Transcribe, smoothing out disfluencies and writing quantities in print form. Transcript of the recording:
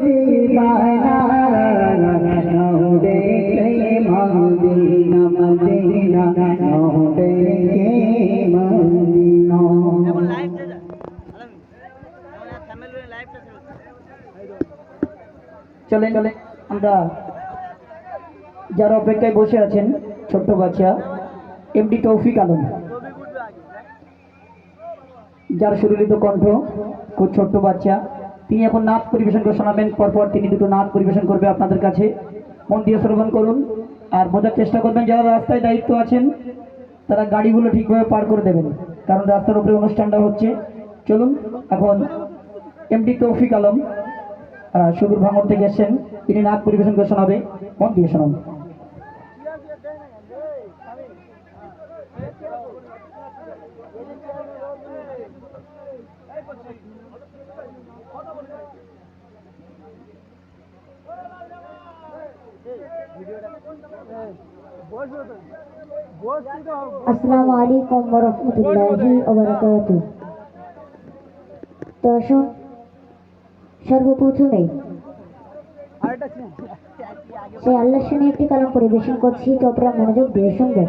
दीवाना नौरे के Medina Medina नौरे के मदीना চলেন চলেন আমরা যারা অপেক্ষায় বসে আছেন ছোট্ট বাচ্চা এমডি তৌফিক আলম যার সুললিত কণ্ঠ খুব ছোট্ট বাচ্চা তিনি এখন নাচ পরিবেশন করে শোনাবেন পরপর তিনি দুটো নাচ পরিবেশন করবে আপনাদের কাছে মন দিয়ে শ্রবণ করুন আর বোঝার চেষ্টা করবেন যারা রাস্তায় দায়িত্ব আছেন তারা গাড়িগুলো ঠিকভাবে পার করে দেবেন কারণ রাস্তার উপরে অনুষ্ঠানটা হচ্ছে চলুন এখন এমডি তৌফিক আলম সুদূর ভাঙড় থেকে এসেছেন তিনি নাচ পরিবেশন করে শোনাবে মন দিয়ে শোনান আসসালামু আলাইকুম ওয়া রাহমাতুল্লাহি ওয়া বারাকাতুহু। দর্শক সর্বপ্রথমে সে আল্লাহর সামনে একটি কালাম পরিবেশন করছি তো আপনারা মনোযোগ দিয়ে শুনবেন।